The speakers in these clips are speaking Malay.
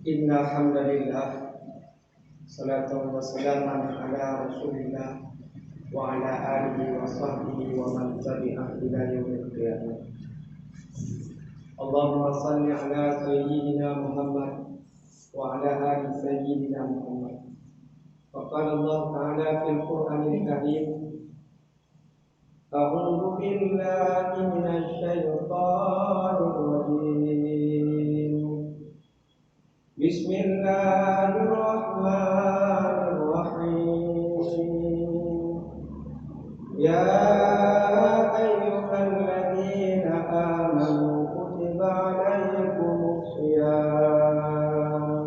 Innal hamdalillah, salatu wassalamu ala Rasulillah wa ala alihi wa sahbihi wa man tabi'ah ila yaumil qiyamah. Allahumma salli ala sayyidina Muhammad wa ala ali sayyidina Muhammad. Wa qala Allah ta'ala fil Qur'anil Karim, a'udzu billahi minasy syaithanir rajim. Bismillahirrahmanirrahim. Ya ayyuhalladzina amanu kutiba alaikumus shiyam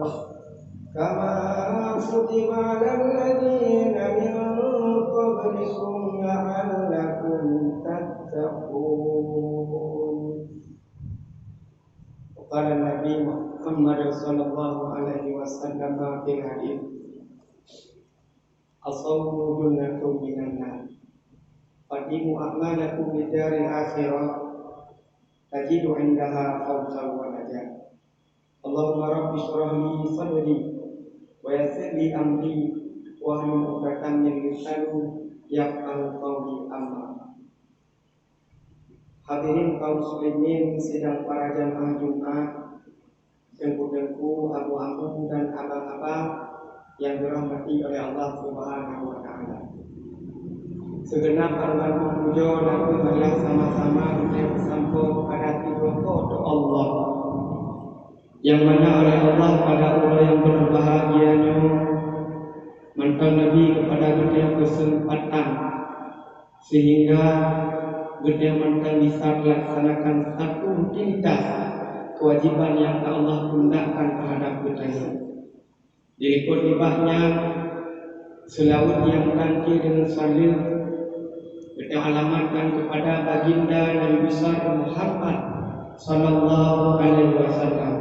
kama kutiba alal ladzina min qablikum la'allakum tattaqun. Qala Nabi Muhammad sallallahu alaihi wasallam fil hadits, as-sawmu junnatun minan nar, qadimu a'malakum lidaril akhirah, tajidu indaha fawzan wa najah. Allahumma rabbi shrah li sadri wa yassir li amri wa hlul 'uqdatam min lisani yafqahu qawli. Amma hadirin kaum muslimin sidang para jamaah Jumat, tengku-tengku, abu-abu dan abang-abang yang dirahmati oleh Allah Subhanahu wa taala. Segenap arwah puja dan marilah sama-sama kita bersampo pada tidur Allah yang mana oleh Allah pada orang yang berbahagianya mantan Nabi kepada kita kesempatan sehingga kita mantan bisa melaksanakan satu tingkat kewajiban yang Allah tundakkan terhadap kita. Dirikut ibahnya selawat yang kanti dengan salil kita alamatkan kepada baginda Nabi besar Muhammad sallallahu alaihi wasallam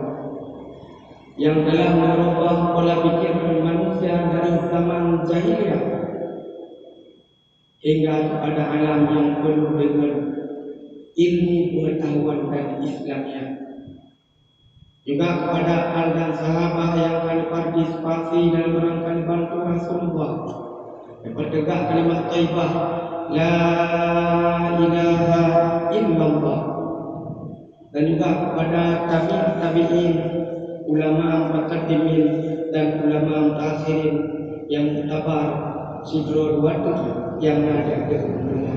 yang telah merubah pola pikir manusia dari zaman jahiliyah hingga kepada alam yang penuh dengan ilmu pengetahuan dan Islamiyah. Juga kepada al dan sahabat yang akan partisipasi dalam rangka bantu Rasulullah mempertegak kalimat thayyibah la ilaha illallah, dan juga kepada tabi'in, ulama mutaqaddimin dan ulama mutakhirin yang mutabar sidrul watu yang ada di dunia.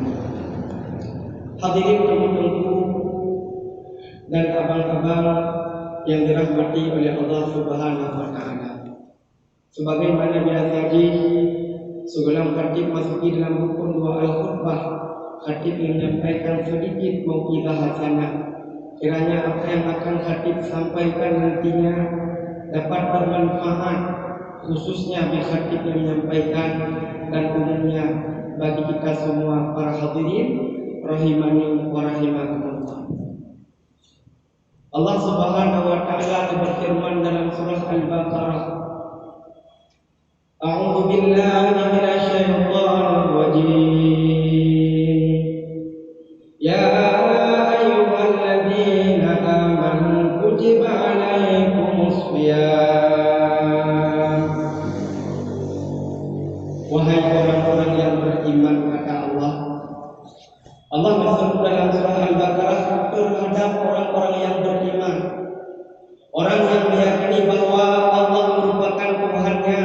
Hadirin tengku dan abang-abang yang dirahmati oleh Allah Subhanahu wa taala. Sebagaimana biasa sebelum khatib masuki dalam rukun dua al-khutbah, khatib menyampaikan sedikit mau'izah hasanah. Kiranya apa yang akan khatib sampaikan nantinya dapat bermanfaat, khususnya bagi khatib yang menyampaikan dan umumnya bagi kita semua para hadirin rahimani wa rahimakumullah. Allah Subhanahu wa taala berfirman dalam surah Al-Baqarah, A'udzu billahi minasy syaithanir rajim. Ya ayyuhalladzina amanu kutiba alaikumus shiyam. Wahai orang-orang yang beriman, kata Allah. Allah berseru dalam surah Al-Baqarah terhadap orang-orang yang beriman, orang yang meyakini bahwa Allah merupakan Tuhannya,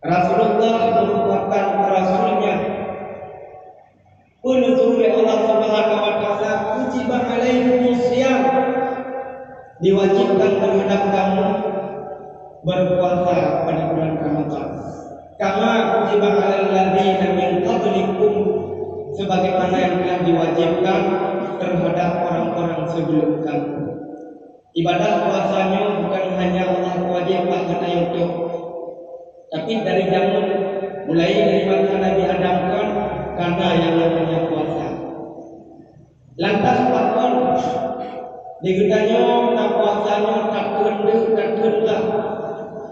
Rasulullah merupakan Rasulnya. Penuzul oleh Allah Subhanahu wa taala, kutiba alaikumus shiyam, diwajibkan terhadap kamu berpuasa pada bulan Ramadan. Kama kutiba alal ladzina min qablikum, sebagaimana yang telah diwajibkan terhadap orang-orang sebelum kamu. Ibadah puasanya bukan hanya Allah wajibkan kata YouTube, tapi dari zaman mulai dari masa Nabi Adam kan karena yang namanya puasa. Lantas pakon digedanya nak puasanya tak rendah,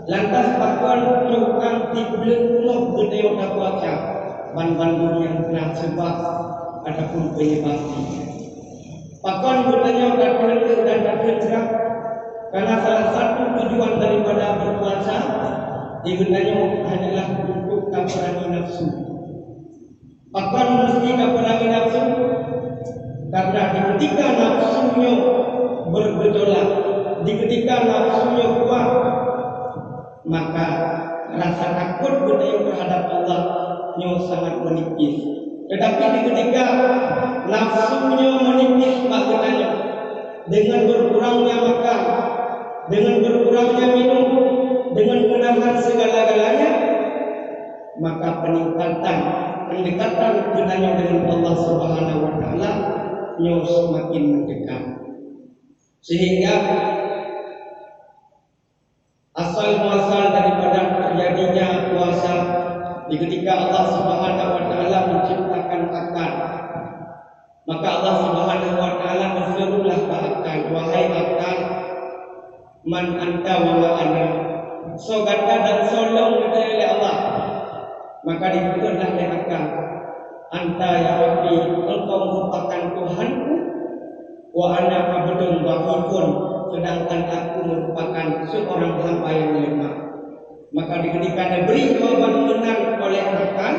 Lantas pakon tukang tiblek kuno gedeo tak puasa ban-ban yang kena sebab ataupun penyebabnya. Pakon bertanya kata dan kata cerah karena salah satu tujuan daripada berpuasa digunakan hanyalah untuk kaperangi nafsu. Pakon mesti kaperangi nafsu karena ketika nafsunya bergejolak, ketika nafsunya kuat, maka rasa takut beliau terhadap Allah sangat menipis. Tetapi ketika nafsunya menipis maknanya dengan berkurangnya makan, dengan berkurangnya minum, dengan menahan segala-galanya, maka peningkatan pendekatan dengannya dengan Allah Subhanahu wa taala semakin mendekat. Sehingga asal muasal daripada terjadinya puasa ketika Allah Subhanahu wa taala menciptakan akal, maka Allah Subhanahu wa taala berserulah ke akal, wahai akal, man anta wa ma ana, so kata dan solong oleh Allah, maka diberikanlah oleh akal, anta ya Rabbi, engkau merupakan Tuhanku, wa ana abdun dha'ifun, sedangkan aku merupakan seorang hamba yang lemah. Maka ketika diberi jawaban benar oleh akal,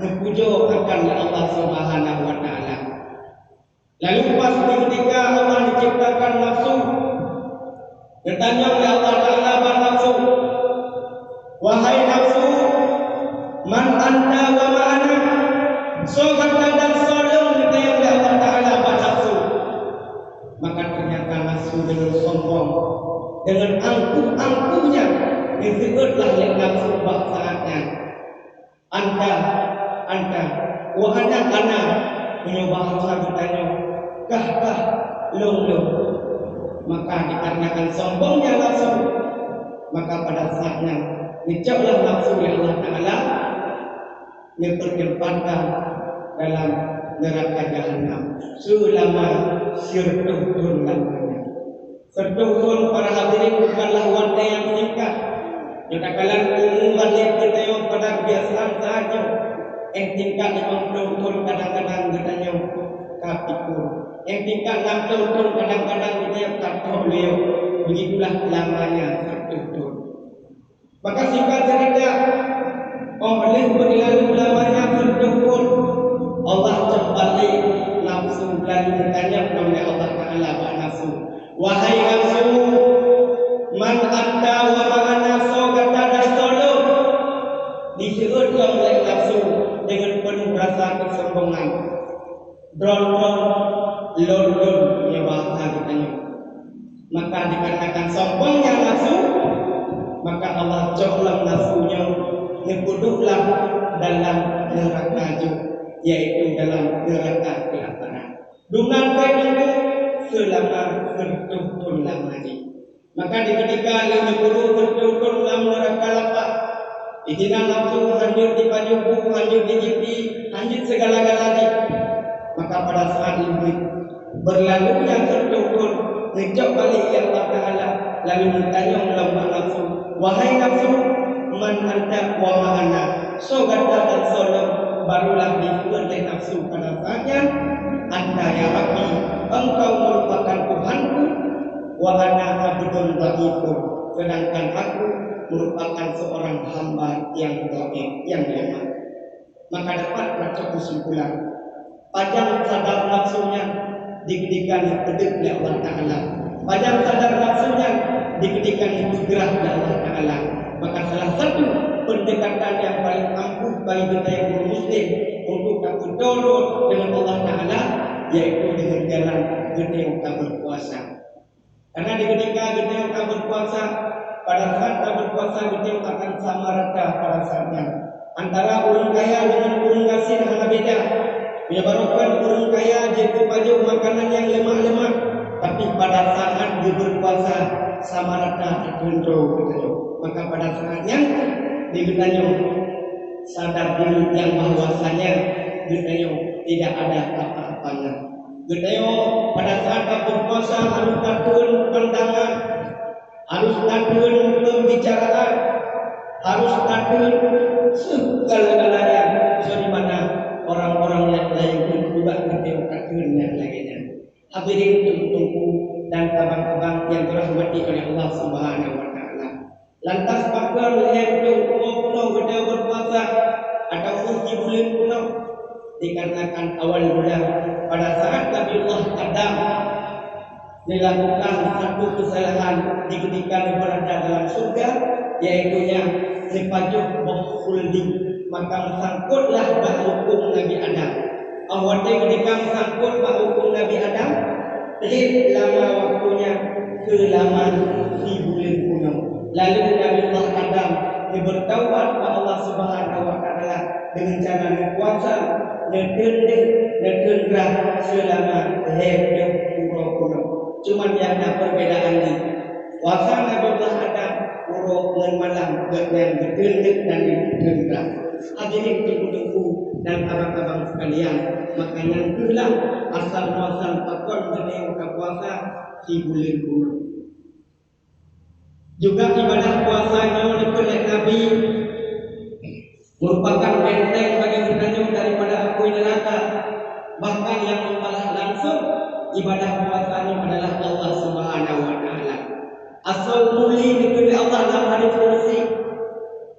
dipuja akan Allah Subhanahu wa taala. Lalu pas ketika Allah menciptakan nafsu, bertanya oleh Allah taala pada nafsu, wahai nafsu, man anta wa ma ana, so kata dan solong ditanya oleh Allah taala pada nafsu. Maka ternyata nafsu dengan sombong, dengan angkuh-angkuhnya disebutlah yang nafsu saatnya. Anta, wa ana punya bahasa bertanya, kah, long. Maka dikarenakan sombongnya nafsu, maka pada saatnya dijauhlah nafsu oleh Allah Taala, ditempatkan dalam neraka jahanam selama sirtuhun lamanya. Sirtuhun para hadirin bukanlah waktu yang singkat. Katakanlah umuman yang kita pada kebiasaan sahaja. Tingkat 50 tahun kadang-kadang katanya kapikur. Tingkat 60 tahun kadang-kadang kita kata beliau. Begitulah lamanya sirtuhun. Maka singkat cerita, oleh berlalu lamanya sirtuhun, Allah kembali nafsu lalu bertanya oleh Allah Taala pada nafsu, wahai nafsu, man anta wa ma ana, so kata dan solo. Disebutkan oleh nafsu dengan penuh rasa kesombongan, drong, london ya bahasa katanya. Maka dikatakan sombongnya nafsu, maka Allah coklam nafsunya dipuduklah dalam neraka juga, yaitu dalam neraka kelaparan. Dengan itu selama bertumpul lamanya. Maka ketika 50 bertumpul dalam neraka lapar, izinkan nafsu hancur di pajuku, hancur di jipi, hancur segala-galanya. Maka pada saat ini berlalu yang tertumpul, ngejok balik yang Allah Ta'ala, lalu bertanya melambat nafsu, wahai nafsu, man anta wa ma ana, so kata dan solong. Barulah dibuat oleh nafsu pada saatnya, anta ya Rabbi, engkau merupakan Tuhanku, wa ana abdun dha'ifun, sedangkan aku merupakan seorang hamba yang dhaif, yang lemah. Maka dapat baca kesimpulan, pajang sadar nafsunya dikedikan pedek oleh Allah Ta'ala, pajang sadar nafsunya dikedikan digerah oleh Allah Ta'ala. Maka salah satu pendekatan yang paling ampuh bagi kita yang bermuslim untuk takut turut dengan Allah Ta'ala, yaitu dengan jalan kita berpuasa. Karena ketika kita berpuasa, pada saat kita berpuasa kita akan sama rata pada saatnya. Antara orang kaya dengan orang miskin hanya beda. Menyebabkan orang kaya dia baju makanan yang lemak-lemak, tapi pada saat dia berpuasa sama rata tercontrol. Maka pada saatnya dikatanya sadar diri yang bahwasanya dikatanya tidak ada apa-apanya. Dikatanya pada saat berpuasa harus takun pandangan, harus tadeun pembicaraan, harus tadeun segala-galanya sebagaimana orang-orang yang lain berubah ketika tadeun yang lainnya. Hadirin tunggu dan abang-abang yang dirahmati oleh Allah Subhanahu wa taala. Lantas bakal yang pulau gede berpuasa atau di bulan pulau dikarenakan awal bulan pada saat Nabiullah Adam dilakukan satu kesalahan di ketika berada dalam surga, yaitunya sepajuk khuldi, maka sangkutlah hukum Nabi Adam. Awalnya ketika sangkut hukum Nabi Adam, lama waktunya kelamaan di bulan kuno. Lalu Nabiullah Adam bertaubat kepada Allah Subhanahu wa taala dengan cara berpuasa dan selama hidup kuno. Cuman yang ada perbedaan ini. Puasa Nabiullah Adam urut dengan malam dengan berdendek dan bergerak. Hadirin tunggu dan abang-abang sekalian, makanya itulah asal muasal pakon dengan puasa di bulan kuno. Juga ibadah puasanya oleh Nabi merupakan benteng bagi kita daripada api neraka. Bahkan yang membalas langsung ibadah puasanya adalah Allah Subhanahu wa taala. Asal muli diberi Allah dalam hadis qudsi,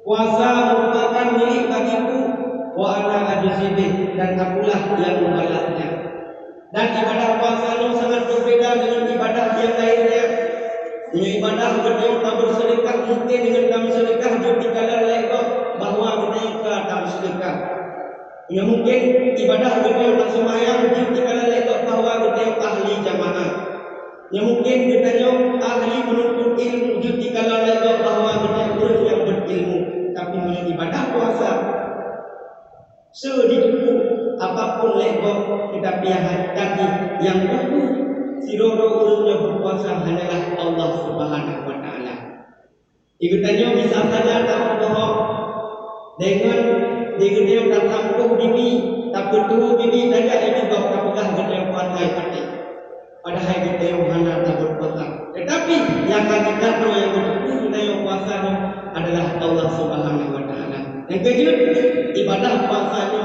puasa merupakan milik bagiku wa ana ajzibih, dan akulah yang membalasnya. Dan ibadah puasanya sangat berbeda dengan ibadah yang lainnya. Ibadah berdua tak bersedekah mungkin dengan kami sedekah jadi kalau lego bahwa kita tak bersedekah. Ya mungkin ibadah berdua tak sembahyang jadi kalau lego bahwa kita ahli jamaah. Ya mungkin kita ahli menuntut ilmu jadi kalau lego bahwa kita orang yang berilmu. Tapi dengan ibadah puasa sedikit apapun lego kita pihak kaki yang utuh. Siroro ulunnya berpuasa hanyalah Allah Subhanahu wa taala. Ikutnya bisa saja tak bohong dengan dia tak tampuh bibi, tak betul bibi saja ini kau tak pegang gede puasa hati. Padahal gede hana tak berpuasa. Tetapi yang hakikat yang betul gede puasanya adalah Allah Subhanahu wa taala. Yang kedua, ibadah puasanya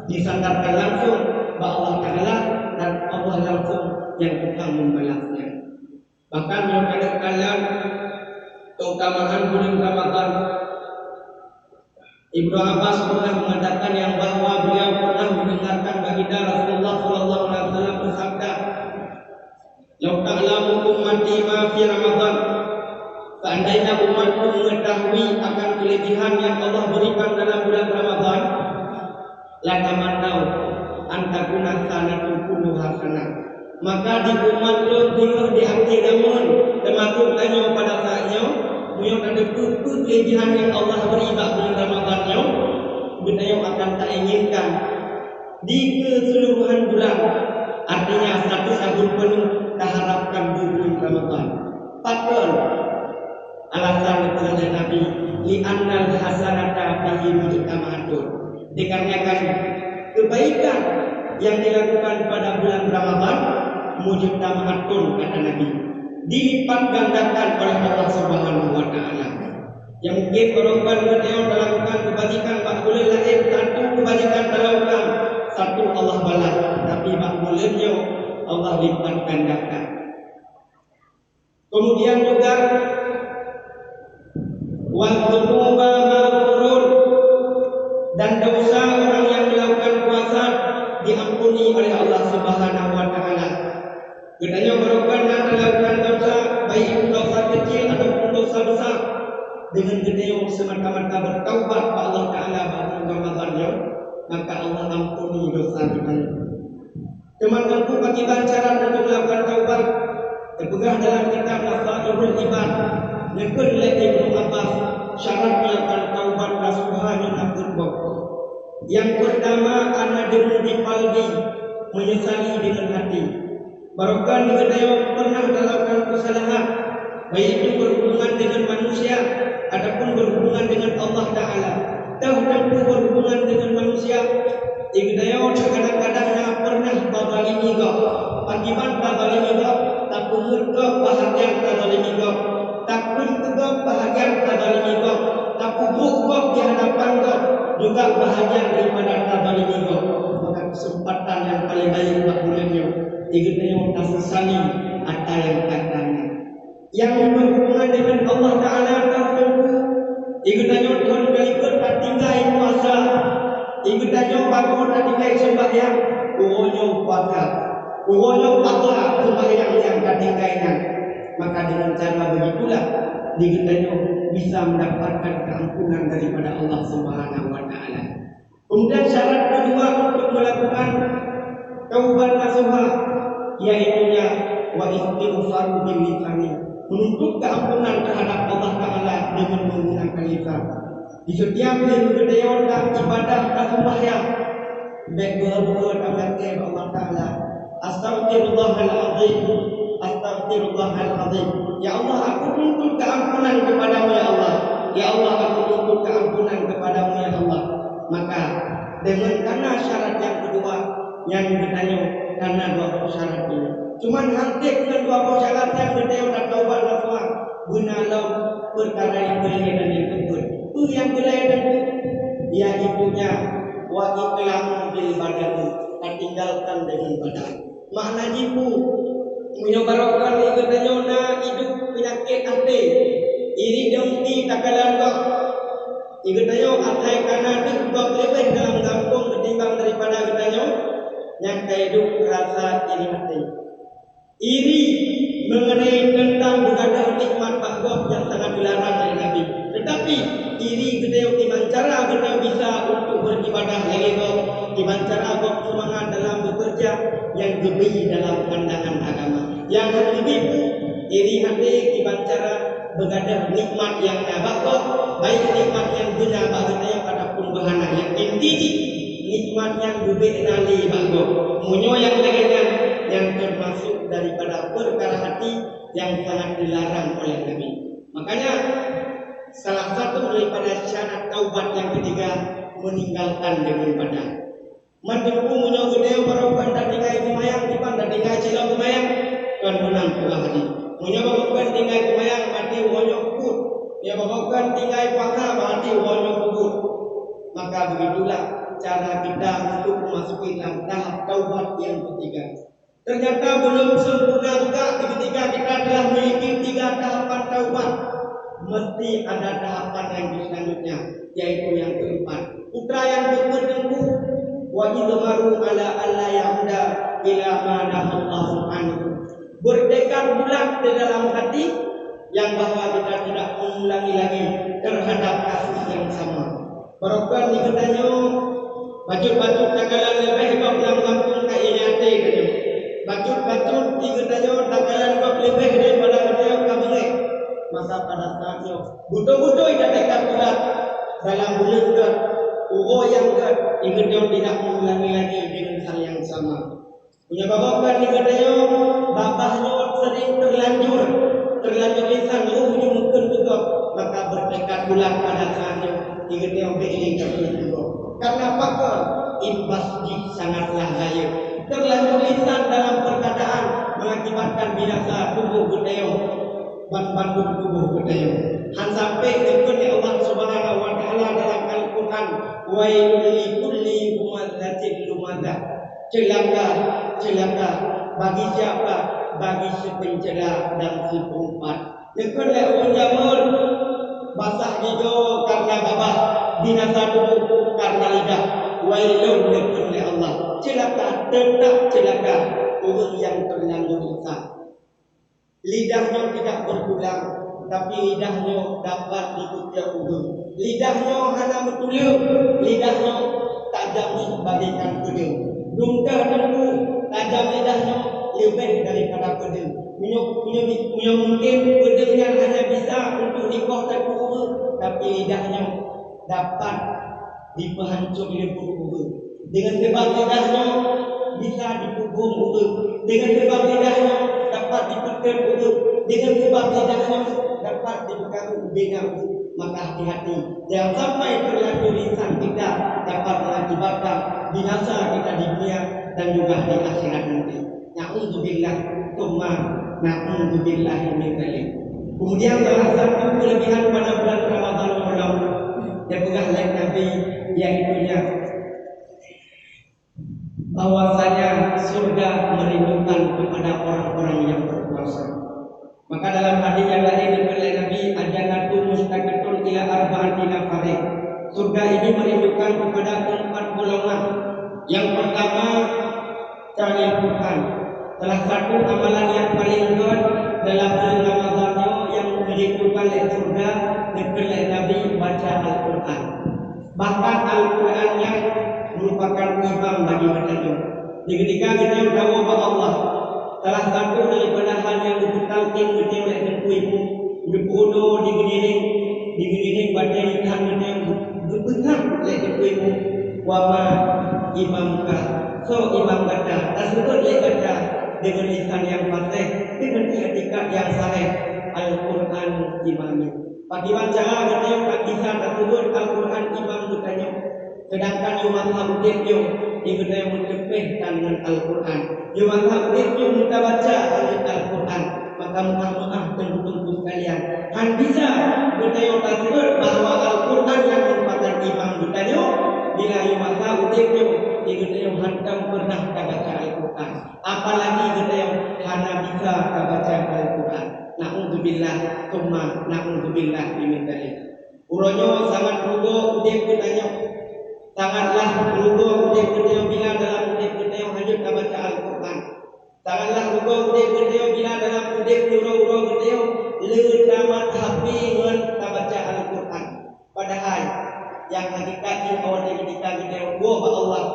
disandarkan langsung kepada Allah taala dan Allah langsung yang akan membalasnya. Bahkan yang ada kalian keutamaan bulan Ramadan, Ibnu Abbas pernah mengatakan yang bahwa beliau pernah mendengarkan baginda Rasulullah sallallahu alaihi wasallam bersabda, "Lau ta'lamu ummati ma fi Ramadan." Seandainya umatku mengetahui akan kelebihan yang Allah berikan dalam bulan Ramadan, la tamannau an takuna sanatun kulluha hasanah. Maka di umat lo dengar di akhir zaman termasuk tanya pada saatnya punya ada kelebihan yang Allah beri pada bulan Ramadannya, benda akan tak inginkan di keseluruhan bulan. Artinya satu tahun penuh tak harapkan di bulan Ramadan. Patut alasan kepada Nabi li annal hasanata fihi mujtamaatun, dikarenakan kebaikan yang dilakukan pada bulan Ramadan mujtamaatun, kata Nabi, dilipat gandakan oleh Allah Subhanahu wa taala. Yang mungkin orang beliau melakukan kebajikan pada bulan lain, satu kebajikan dilakukan, satu Allah balas, tapi pada bulannya Allah lipat gandakan. Kemudian juga wa dzunuba maghfurun, dan dosa orang yang melakukan puasa diampuni oleh Allah Subhanahu wa taala. Katanya berubah melakukan dosa, baik itu dosa kecil ataupun dosa besar, dengan kita semata-mata bertaubat kepada Allah taala pada Ramadannya, maka Allah ampuni dosa kita. Teman-temanku bagi cara untuk melakukan taubat terpegang dalam kitab Masailul Ibad yang oleh Ibnu Abbas. Syarat melakukan taubat nasuhani akbar. Yang pertama, ana di qalbi, menyesali dengan hati. Barangkali kita pernah melakukan kesalahan, baik itu berhubungan dengan manusia ataupun berhubungan dengan Allah Taala. Tahu berhubungan dengan manusia, kita kadang-kadang pernah bazalimi kau, akibat bazalimi kau, tak murka bahagian bazalimi kau. juga bahagian daripada tadzalimi kau. Maka kesempatan yang paling baik buat bulannya digedaya kasih saling ada yang katanya yang berhubungan dengan Allah Ta'ala tertentu digedaya Tuhan berikut tak tinggal puasa digedaya bagus tak tinggal sembahyang uronyo puasa uronyo patlah sembahyang yang tak tinggalnya. Maka dengan cara begitulah digedaya bisa mendapatkan keampunan daripada Allah Subhanahu wa Ta'ala. Kemudian syarat kedua untuk melakukan taubat nasuha yaitu wa istighfar bil lisani, menuntut keampunan terhadap Allah Ta'ala dengan menggunakan lisan. Di setiap kedaya ibadah sembahyang baik berbuat amatir Allah Ta'ala Astaghfirullahaladzim Astaghfirullahaladzim. Ya Allah, aku menuntut keampunan kepadamu ya Allah. Ya Allah, aku menuntut keampunan kepadamu ya Allah. Maka dengan karena syarat yang kedua yang ditanya karena dua syarat ini. Cuman hantik dengan dua syarat yang ditanya dan taubat nasuha gunalah perkara yang gelai dan yang kebun. Itu yang gelai dan ya ibunya wa iqlamu bil badan, tinggalkan dengan badan. Makna jibu menyobarkan ikatnya na hidup penyakit hati iri dengki takalan kau ikatnya atai karena itu kau lebih dalam kampung ketimbang daripada ikatnya yang hidup rasa iri hati iri mengenai tentang begadang nikmat bakgob yang sangat dilarang oleh Nabi. Tetapi iri gedeo dengan cara gedeo bisa untuk beribadah lego, dengan cara kau semangat dalam bekerja yang lebih dalam pandangan agama. Yang lebih iri hati dengan cara begadang nikmat yang bakgob, baik nikmat yang guna bagedeo adapun bahana yang inti nikmat yang lebih nali bakgob. Munyo yang lainnya yang termasuk daripada perkara hati yang sangat dilarang oleh Nabi. Makanya salah satu daripada syarat taubat yang ketiga meninggalkan dengan badan. Mandempu munyo gedeo barokan dan tinggai kumayang dipan dan tinggai cilau kumayang kan menang pula hadi. Munyo barokan tinggai kumayang mati wonyo kubur. Ya barokan tinggai pakar mati wonyo kubur. Maka begitulah cara kita untuk memasuki dalam tahap taubat yang ketiga. Ternyata belum sempurna juga ketika kita telah memiliki 3 tahapan taubat. Mesti ada tahapan yang selanjutnya, yaitu yang keempat. Putra yang bertempuh wajib maru ala alla yahuda ila ma nahallahu anhu. Bertekad bulat di dalam hati yang bahwa kita tidak mengulangi lagi terhadap kasus yang sama. Barokah ni katanya bacot-bacot takalan lebih kau dalam kampung kainate katanya. Bacot-bacot katanya takalan kau lebih daripada katanya kabure. Maka pada saatnya butuh-butuh tidak tekad bulat dalam bulan ke ugo yang ke katanya tidak mengulangi lagi dengan hal yang sama. Punya bapak ni katanya bapaknya sering terlanjur lisan ujung mungkin juga maka bertekad bulat pada saatnya katanya begini juga. Karena apa? Imbas sangatlah bahaya. Terlanjur lisan dalam perkataan mengakibatkan binasa tubuh gedeo bandung tubuh gedeo. Han sampai kepada Allah Subhanahu wa Ta'ala dalam Al-Quran, wailul likulli humazatin lumazah. Celaka bagi siapa? Bagi si pencela dan si pengumpat. Lekatlah orang jamur basah hijau karena babah, binasa tubuh karena lidah. Wailun oleh Allah. Celaka, tetap celaka orang yang terlanjur lisan. Lidahnya tidak bertulang, tapi lidahnya dapat dikucap udur. Lidahnya hanya bertulang, lidahnya tajam bagaikan pedang. Dungkah dengku tajam lidahnya lebih daripada pedang. Punya mungkin pedangnya hanya bisa untuk dikotak udur, tapi lidahnya dapat dipahancur lebur udur. Dengan sebab lidahnya bisa dipukul udur. Dengan sebab lidahnya dapat dipekan udur. Dengan sebab lidahnya dapat dipegang bina udur. Maka hati-hati, jangan sampai terlanjur lisan kita dapat mengakibatkan binasa kita di dunia dan juga di akhirat nanti. Na'udzubillah tsumma na'udzubillah min dzalik. Kemudian salah satu kelebihan pada bulan Ramadan yang pegang lain Nabi yaitunya bahwasanya surga merindukan kepada orang-orang yang berpuasa. Maka dalam hadis yang lain diberi Nabi, ajannatu mustaqatun ila arba'ati nafarin. Surga ini merindukan kepada 4 golongan. Yang pertama, cari Quran. Salah satu amalan yang paling good dalam bulan Ramadan yang merindukan oleh surga diberi Nabi baca Al-Quran. Bahkan Al-Quran yang merupakan imam bagi mereka. Ketika kita tahu bahwa Allah salah satu daripada hal yang ditalkin kita oleh tentuimu dibunuh diginiring pada ikan yang berbenah oleh tentuimu wama imamka so imam kata tersebut oleh kata dengan lisan yang fasih dengan etika yang sahih Al-Quran imamnya. Bagaimana cara kita tak bisa tersebut Al-Quran imam bertanya. Sedangkan Yumatha Udibyo Ibu yang mencepihkan dengan Al-Quran. Yumatha Udibyo minta baca Al-Quran. Maka maaf tunggu sekalian. Han bisa bertanya tersebut bahawa Al-Quran yang merupakan imam bertanya. Bila Yumatha Udibyo Ibu yang hantam pernah baca Al-Quran. Apalagi bertanya hana bisa baca Al-Quran. Na'udzubillah Tumma na'udzubillah bimintalik. Uronyo sangat rugo Udib bertanya. Sangatlah rugo udip-udip bila dalam udip-udip hanyut baca Al-Quran. Sangatlah rugo udip-udip bila dalam udip uro-uro udip letamat hafi ngan baca Al-Quran. Padahal yang hakikatnya awal ketika kita wah Allah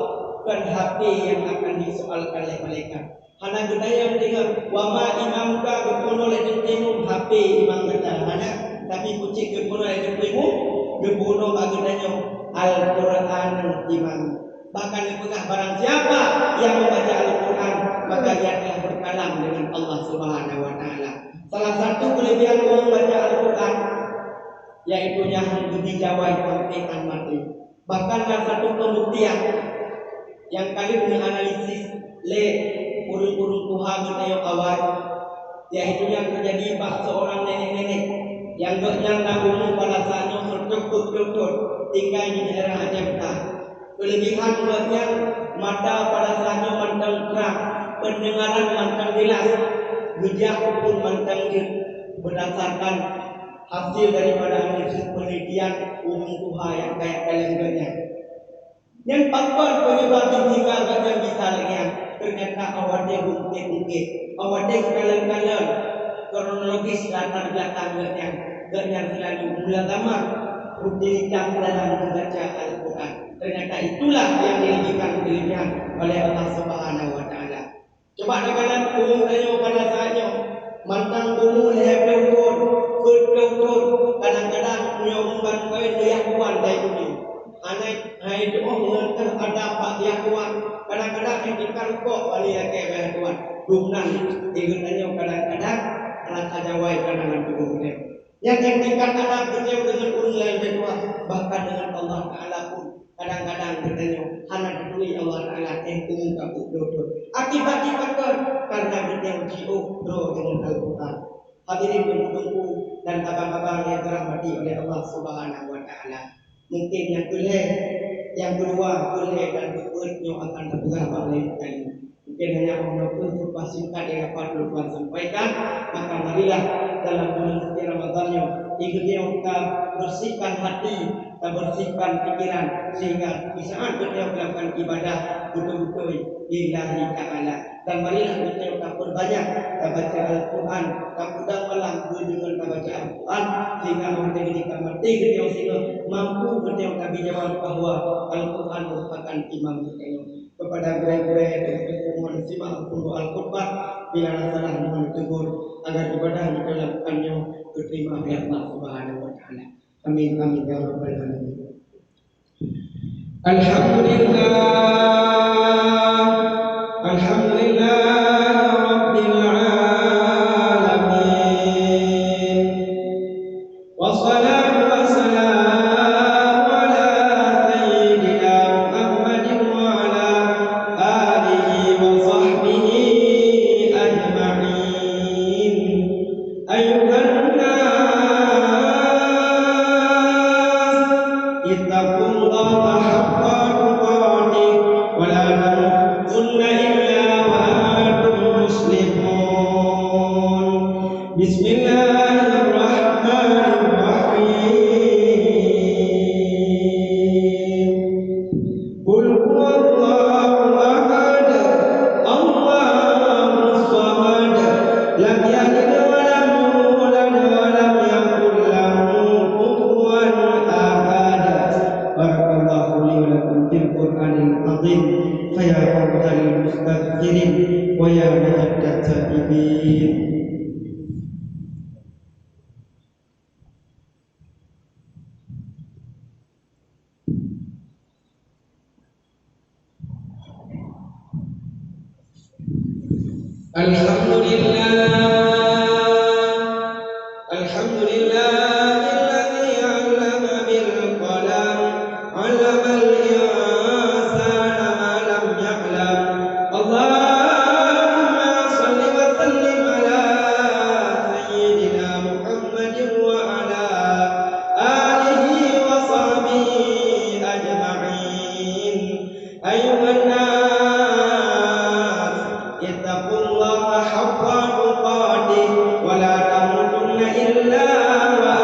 kan hafi yang akan disoalkan oleh malaikat. Hana kita yang dengar wama imamka berpunuh oleh jentimu hafi imam kita. Hana tapi kucing berpunuh oleh jentimu berpunuh agudanya Al-Quran imam. Bahkan dipegang barang siapa yang membaca Al-Quran maka ia telah berkalam dengan Allah Subhanahu wa taala. Salah satu kelebihan orang membaca Al-Quran yaitu yang dijawai sampai mati. Bahkan salah satu pembuktian yang kali menganalisis le urung-urung Tuhan yang awal yaitu yang terjadi pada seorang nenek-nenek yang bernyata umur pada saatnya bertukut-tukut tinggal di daerah Jakarta. Kelebihan buatnya mata pada saatnya mantang terang, pendengaran mantang jelas, gejak pun mantang berdasarkan hasil daripada analisis penelitian umum Tuhan yang kayak kalendernya. Yang pakar penyebab tinggal bagian bisa lagi ternyata awalnya bukit-bukit, awalnya kalian kronologis latar belakangnya, dan selalu mula tamat rutinitas dalam membaca Al-Quran. Ternyata itulah yang diberikan kelebihan oleh Allah Subhanahu wa taala. Coba kadang-kadang umum tanya pada saatnya mantang umum leher-leher betul-betul kadang-kadang punya umpan kain yang kuat dari ini. Anak hai doa mengantar ada pak dia kuat. Kadang-kadang ketika kok balik ke kuat. Dumnan digutanya kadang-kadang rasa jawai kadang-kadang tubuh dia. Yang tingkat anak berjauh dengan orang lain berdua, bahkan dengan Allah Taala pun kadang-kadang bertanya, anak peduli Allah Taala umum kabut dodo. Akibat karena berjauh jauh dengan Al-Quran. Hadirin tunggu dan abang-abang yang dirahmati oleh Allah Subhanahu wa taala. Mungkin yang kedua boleh dan berikutnya akan terbuka oleh kalian. Mungkin hanya menonton sebuah singkat yang dapat Tuhan sampaikan. Maka marilah dalam bulan suci Ramadannya kita bersihkan hati, kita bersihkan pikiran sehingga di saat kita melakukan ibadah betul-betul lillahi ta'ala. Dan marilah kita perbanyak kita baca Al-Quran, kita udang malam dengan kita baca Al-Quran sehingga kita mati kita sehingga mampu kita jawab bahawa Al-Quran merupakan imam kita. Kepada guru-guru untuk mohon simak Al-Qur'an bila salah mohon tegur agar ibadah kita lakukannya diterima oleh Allah Subhanahu wa taala. Amin amin ya rabbal alamin. Alhamdulillah rabbil alamin. Wassalatu wassalamu ittaqullah Alhamdulillahilladzi 'allama bil qalam 'allamal insana ma lam ya'lam. Allahumma shalli wa sallim ala sayyidina Muhammadin wa ala alihi wa sahbihi ajma'in. Ayyuhan nas ittaqullaha haqqa tuqatih wa la tamutunna illa wa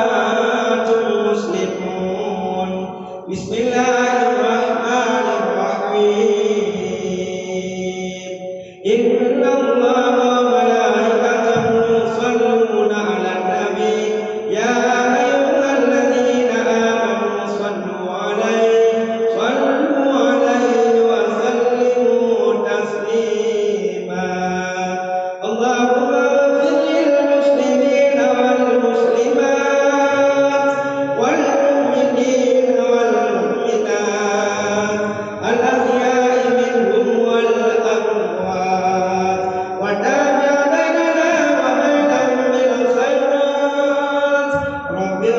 antum muslimun. Bismillahirrahmanirrahim. Innallaha wa malaikatahu yusholluna 'alan nabi ya ayyuhalladzina amanu shallu 'alaihi wa sallimu taslima. Allahumma ighfir lil muslimina wal muslimat wal mu'minina wal mu'minat al ahya'i minhum wal amwat wa tabi' bainana wa bainahum bil khairat. Rabbi